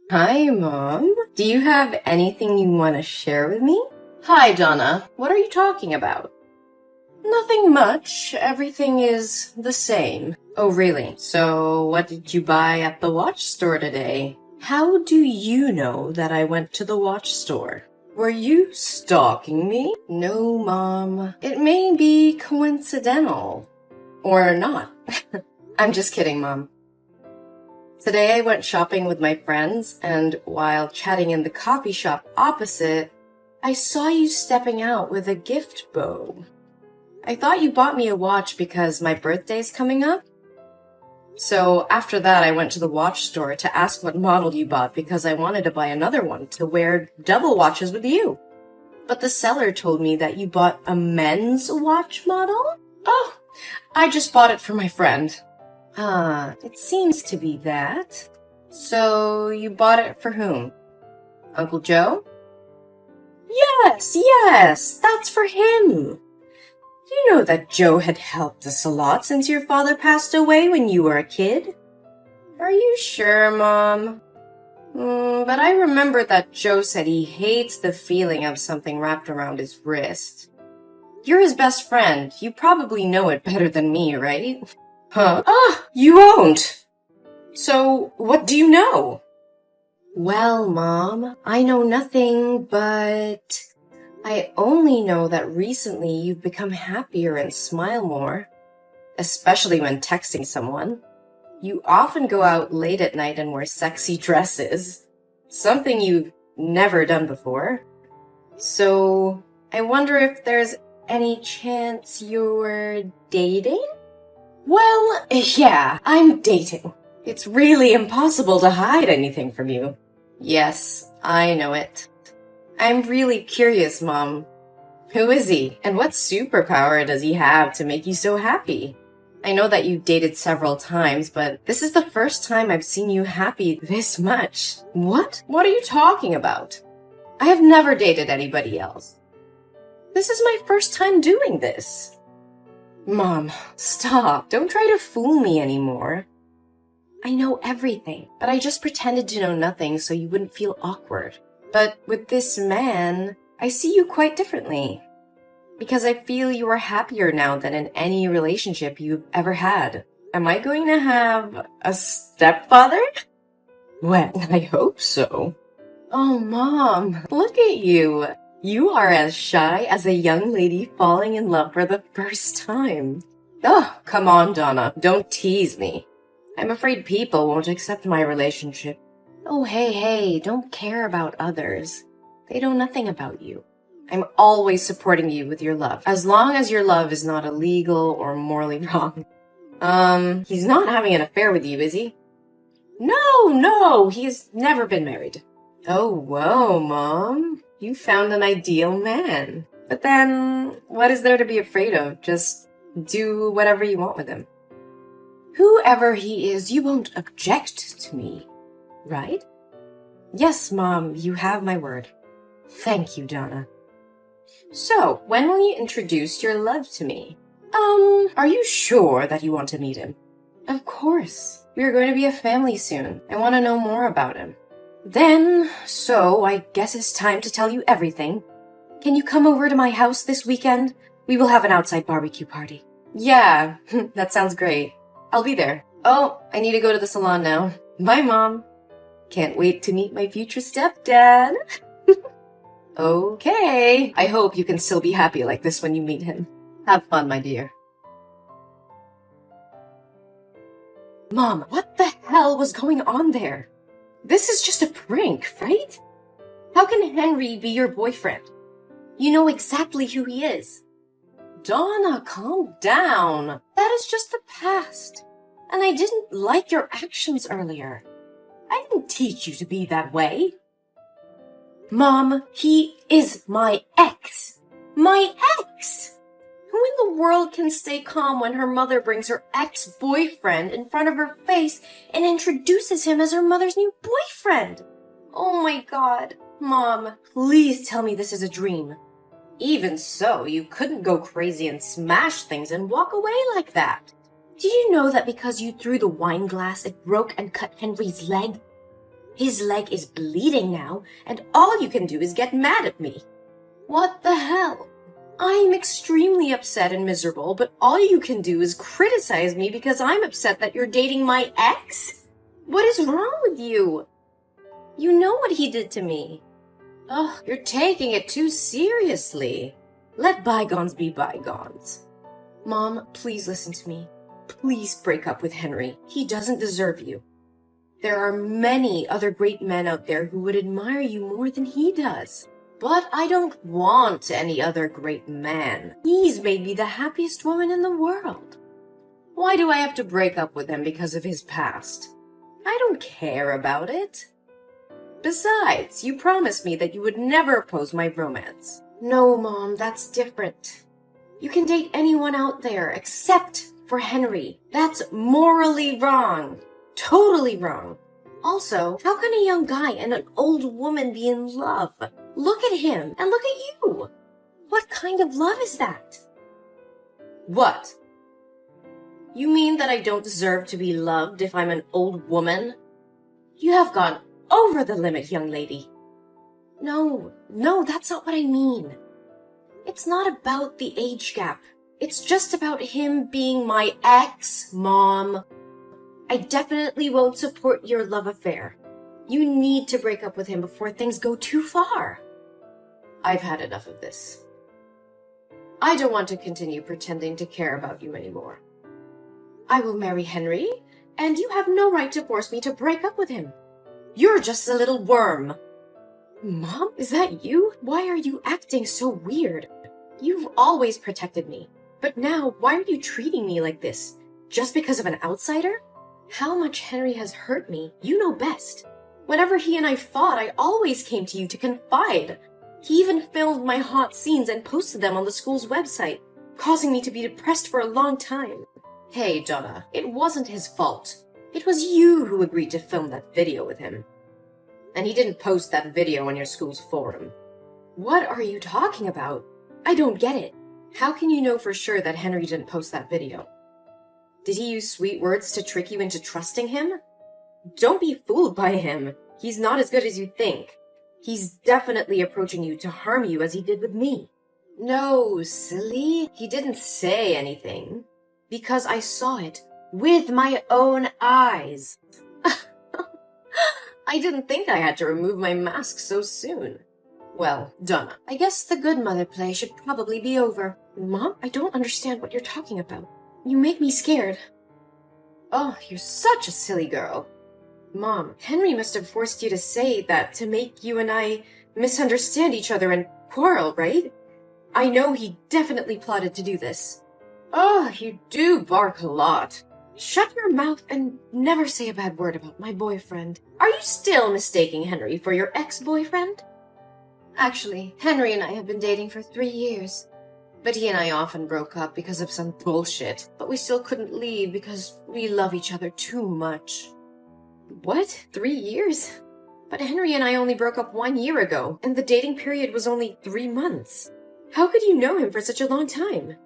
Hi, Mom. Do you have anything you want to share with me? Hi, Donna. What are you talking about? Nothing much. Everything is the same. Oh, really? So, what did you buy at the watch store today? How do you know that I went to the watch store? Were you stalking me? No, Mom. It may be coincidental. Or not. I'm just kidding, Mom. Today I went shopping with my friends, and while chatting in the coffee shop opposite, I saw you stepping out with a gift bow. I thought you bought me a watch because my birthday's coming up. So after that, I went to the watch store to ask what model you bought because I wanted to buy another one to wear double watches with you. But the seller told me that you bought a men's watch model? Oh, I just bought it for my friend. It seems to be that. So you bought it for whom? Uncle Joe? Yes, that's for him. You know that Joe had helped us a lot since your father passed away when you were a kid. Are you sure, Mom? But I remember that Joe said he hates the feeling of something wrapped around his wrist. You're his best friend. You probably know it better than me, right? Huh? You won't! So, what do you know? Well, Mom, I know nothing, but I only know that recently you've become happier and smile more, especially when texting someone. You often go out late at night and wear sexy dresses, something you've never done before. So, I wonder if there's any chance you're dating? Well, yeah, I'm dating. It's really impossible to hide anything from you. Yes, I know it. I'm really curious, Mom. Who is he, and what superpower does he have to make you so happy? I know that you've dated several times, but this is the first time I've seen you happy this much. What? What are you talking about? I have never dated anybody else. This is my first time doing this. Mom, stop. Don't try to fool me anymore. I know everything, but I just pretended to know nothing so you wouldn't feel awkward. But with this man, I see you quite differently. Because I feel you are happier now than in any relationship you've ever had. Am I going to have a stepfather? Well, I hope so. Oh, Mom, look at you. You are as shy as a young lady falling in love for the first time. Oh, come on, Donna. Don't tease me. I'm afraid people won't accept my relationship. Oh, hey, don't care about others. They know nothing about you. I'm always supporting you with your love, as long as your love is not illegal or morally wrong. He's not having an affair with you, is he? No, he's never been married. Oh, whoa, Mom. You found an ideal man. But then, what is there to be afraid of? Just do whatever you want with him. Whoever he is, you won't object to me, right? Yes, Mom, you have my word. Thank you, Donna. So, when will you introduce your love to me? Are you sure that you want to meet him? Of course. We are going to be a family soon. I want to know more about him. So I guess it's time to tell you everything. Can you come over to my house this weekend? We will have an outside barbecue party. Yeah, that sounds great. I'll be there. Oh, I need to go to the salon now. Bye, Mom. Can't wait to meet my future stepdad. Okay, I hope you can still be happy like this when you meet him. Have fun, my dear. Mom, what the hell was going on there? This is just a prank, right? How can Henry be your boyfriend? You know exactly who he is. Donna, calm down. That is just the past. And I didn't like your actions earlier. I didn't teach you to be that way. Mom, he is my ex. My ex! Who in the world can stay calm when her mother brings her ex-boyfriend in front of her face and introduces him as her mother's new boyfriend? Oh my God. Mom, please tell me this is a dream. Even so, you couldn't go crazy and smash things and walk away like that. Did you know that because you threw the wine glass, it broke and cut Henry's leg? His leg is bleeding now, and all you can do is get mad at me. What the hell? I'm extremely upset and miserable, but all you can do is criticize me because I'm upset that you're dating my ex? What is wrong with you? You know what he did to me. Oh, you're taking it too seriously. Let bygones be bygones. Mom, please listen to me. Please break up with Henry. He doesn't deserve you. There are many other great men out there who would admire you more than he does. But I don't want any other great man. He's made me the happiest woman in the world. Why do I have to break up with him because of his past? I don't care about it. Besides, you promised me that you would never oppose my romance. No, Mom, that's different. You can date anyone out there except for Henry. That's morally wrong. Totally wrong. Also, how can a young guy and an old woman be in love? Look at him and look at you. What kind of love is that? What? You mean that I don't deserve to be loved if I'm an old woman? You have gone over the limit, young lady. No, that's not what I mean. It's not about the age gap. It's just about him being my ex, Mom. I definitely won't support your love affair. You need to break up with him before things go too far. I've had enough of this. I don't want to continue pretending to care about you anymore. I will marry Henry, and you have no right to force me to break up with him. You're just a little worm. Mom, is that you? Why are you acting so weird? You've always protected me. But now, why are you treating me like this? Just because of an outsider? How much Henry has hurt me, you know best. Whenever he and I fought, I always came to you to confide. He even filmed my hot scenes and posted them on the school's website, causing me to be depressed for a long time. Hey, Donna, it wasn't his fault. It was you who agreed to film that video with him. And he didn't post that video on your school's forum. What are you talking about? I don't get it. How can you know for sure that Henry didn't post that video? Did he use sweet words to trick you into trusting him? Don't be fooled by him. He's not as good as you think. He's definitely approaching you to harm you as he did with me. No, silly. He didn't say anything. Because I saw it with my own eyes. I didn't think I had to remove my mask so soon. Well, Donna, I guess the good mother play should probably be over. Mom, I don't understand what you're talking about. You make me scared. Oh, you're such a silly girl. Mom, Henry must have forced you to say that to make you and I misunderstand each other and quarrel, right? I know he definitely plotted to do this. Oh, you do bark a lot. Shut your mouth and never say a bad word about my boyfriend. Are you still mistaking Henry for your ex-boyfriend? Actually, Henry and I have been dating for 3 years. But he and I often broke up because of some bullshit. But we still couldn't leave because we love each other too much. What? 3 years? But Henry and I only broke up 1 year ago, and the dating period was only 3 months. How could you know him for such a long time?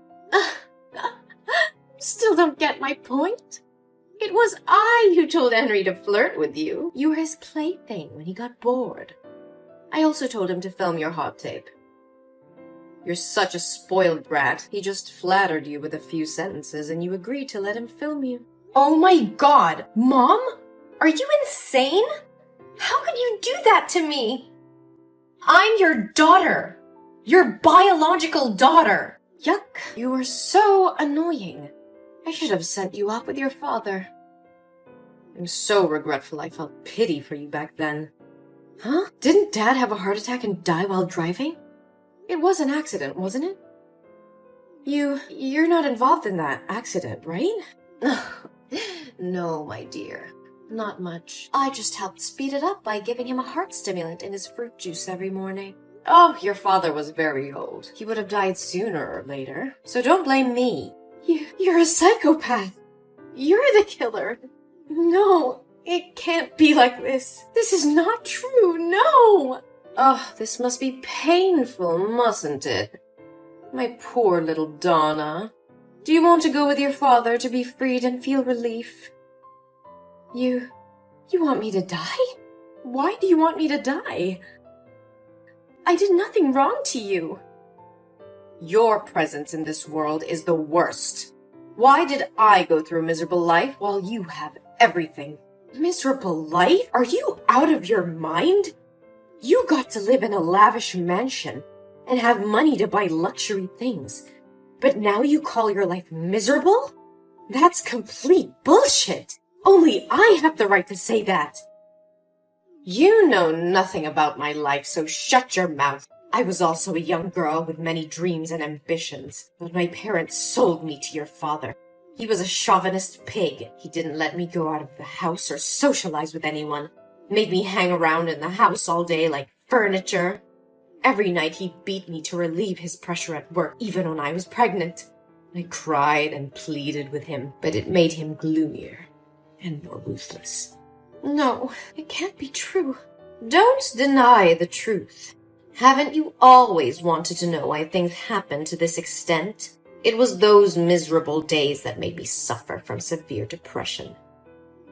Still don't get my point? It was I who told Henry to flirt with you. You were his plaything when he got bored. I also told him to film your hot tape. You're such a spoiled brat. He just flattered you with a few sentences and you agreed to let him film you. Oh my God! Mom? Are you insane? How could you do that to me? I'm your daughter. Your biological daughter. Yuck. You are so annoying. I should have sent you off with your father. I'm so regretful I felt pity for you back then. Huh? Didn't Dad have a heart attack and die while driving? It was an accident, wasn't it? You're not involved in that accident, right? No, my dear. Not much. I just helped speed it up by giving him a heart stimulant in his fruit juice every morning. Oh, your father was very old. He would have died sooner or later. So don't blame me. You're a psychopath. You're the killer. No, it can't be like this. This is not true. No. Oh, this must be painful, mustn't it? My poor little Donna. Do you want to go with your father to be freed and feel relief? You want me to die? Why do you want me to die? I did nothing wrong to you. Your presence in this world is the worst. Why did I go through a miserable life while you have everything? Miserable life? Are you out of your mind? You got to live in a lavish mansion and have money to buy luxury things. But now you call your life miserable? That's complete bullshit. Only I have the right to say that. You know nothing about my life, so shut your mouth. I was also a young girl with many dreams and ambitions, but my parents sold me to your father. He was a chauvinist pig. He didn't let me go out of the house or socialize with anyone. Made me hang around in the house all day like furniture. Every night he beat me to relieve his pressure at work, even when I was pregnant. I cried and pleaded with him, but it made him gloomier and more ruthless. No, it can't be true. Don't deny the truth. Haven't you always wanted to know why things happen to this extent? It was those miserable days that made me suffer from severe depression.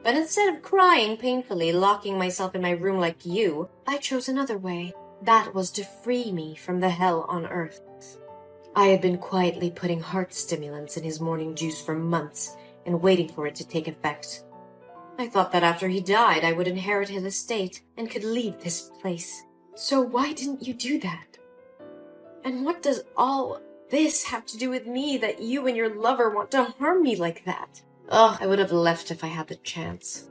But instead of crying painfully, locking myself in my room like you, I chose another way. That was to free me from the hell on earth. I had been quietly putting heart stimulants in his morning juice for months and waiting for it to take effect. I thought that after he died, I would inherit his estate and could leave this place. So why didn't you do that? And what does all this have to do with me that you and your lover want to harm me like that? Ugh, I would have left if I had the chance.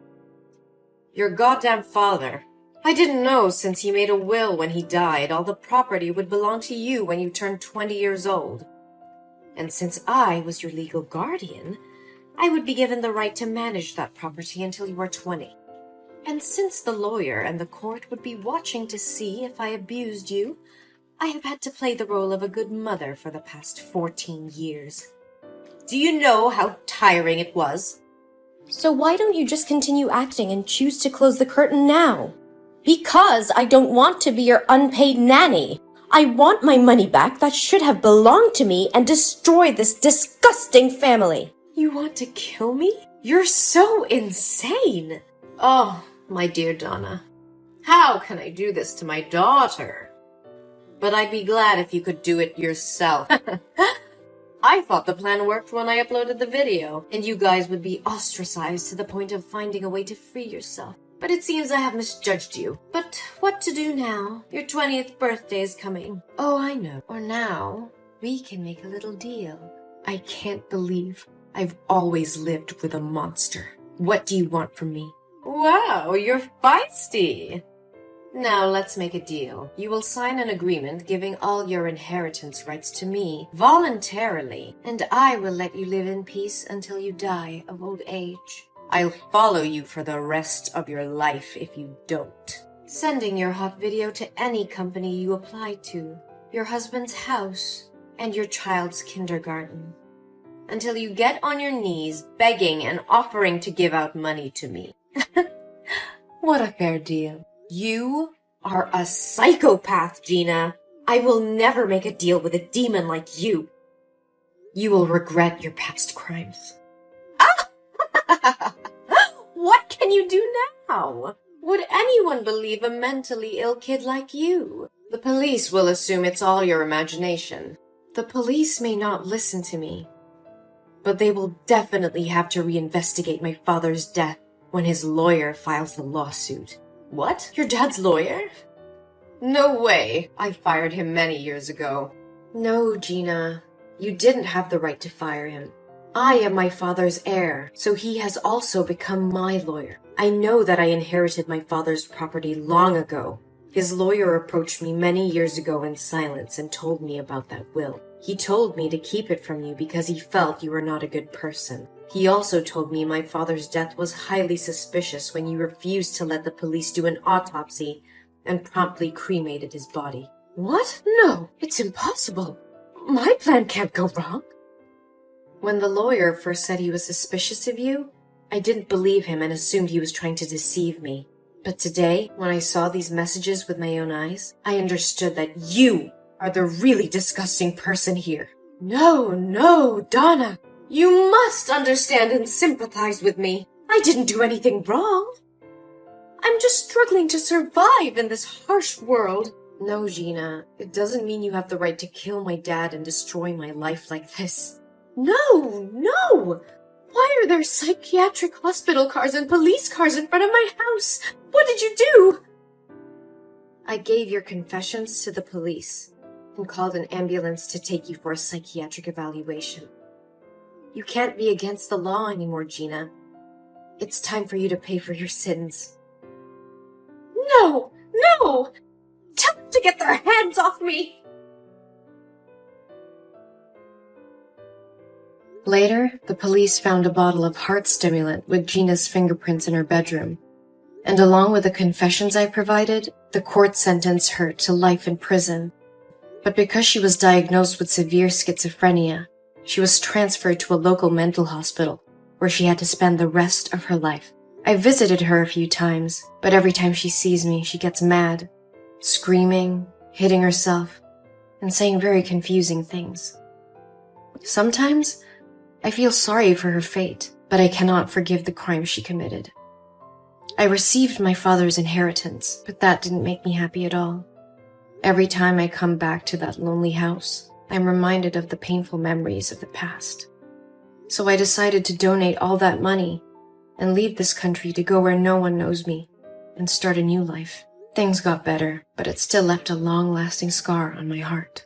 Your goddamn father. I didn't know since he made a will when he died, all the property would belong to you when you turned 20 years old. And since I was your legal guardian, I would be given the right to manage that property until you are 20. And since the lawyer and the court would be watching to see if I abused you, I have had to play the role of a good mother for the past 14 years. Do you know how tiring it was? So why don't you just continue acting and choose to close the curtain now? Because I don't want to be your unpaid nanny. I want my money back that should have belonged to me and destroy this disgusting family. You want to kill me? You're so insane. Oh, my dear Donna. How can I do this to my daughter? But I'd be glad if you could do it yourself. I thought the plan worked when I uploaded the video, and you guys would be ostracized to the point of finding a way to free yourself. But it seems I have misjudged you. But what to do now? Your 20th birthday is coming. Oh, I know. Or now, we can make a little deal. I can't believe I've always lived with a monster. What do you want from me? Wow, you're feisty. Now let's make a deal. You will sign an agreement giving all your inheritance rights to me voluntarily, and I will let you live in peace until you die of old age. I'll follow you for the rest of your life if you don't. Sending your hot video to any company you apply to, your husband's house, and your child's kindergarten. Until you get on your knees begging and offering to give out money to me. What a fair deal. You are a psychopath, Gina. I will never make a deal with a demon like you. You will regret your past crimes. What can you do now? Would anyone believe a mentally ill kid like you? The police will assume it's all your imagination. The police may not listen to me, but they will definitely have to reinvestigate my father's death when his lawyer files the lawsuit. What? Your dad's lawyer? No way. I fired him many years ago. No, Gina. You didn't have the right to fire him. I am my father's heir, so he has also become my lawyer. I know that I inherited my father's property long ago. His lawyer approached me many years ago in silence and told me about that will. He told me to keep it from you because he felt you were not a good person. He also told me my father's death was highly suspicious when you refused to let the police do an autopsy and promptly cremated his body. What? No, it's impossible. My plan can't go wrong. When the lawyer first said he was suspicious of you, I didn't believe him and assumed he was trying to deceive me. But today, when I saw these messages with my own eyes, I understood that you are the really disgusting person here. No, Donna. You must understand and sympathize with me. I didn't do anything wrong. I'm just struggling to survive in this harsh world. No, Gina, it doesn't mean you have the right to kill my dad and destroy my life like this. No, no! Why are there psychiatric hospital cars and police cars in front of my house? What did you do? I gave your confessions to the police and called an ambulance to take you for a psychiatric evaluation. You can't be against the law anymore, Gina. It's time for you to pay for your sins. No! No! Tell them to get their hands off me! Later, the police found a bottle of heart stimulant with Gina's fingerprints in her bedroom. And along with the confessions I provided, the court sentenced her to life in prison. But because she was diagnosed with severe schizophrenia, she was transferred to a local mental hospital where she had to spend the rest of her life. I visited her a few times, but every time she sees me, she gets mad, screaming, hitting herself, and saying very confusing things. Sometimes, I feel sorry for her fate, but I cannot forgive the crime she committed. I received my father's inheritance, but that didn't make me happy at all. Every time I come back to that lonely house, I'm reminded of the painful memories of the past. So I decided to donate all that money and leave this country to go where no one knows me and start a new life. Things got better, but it still left a long-lasting scar on my heart.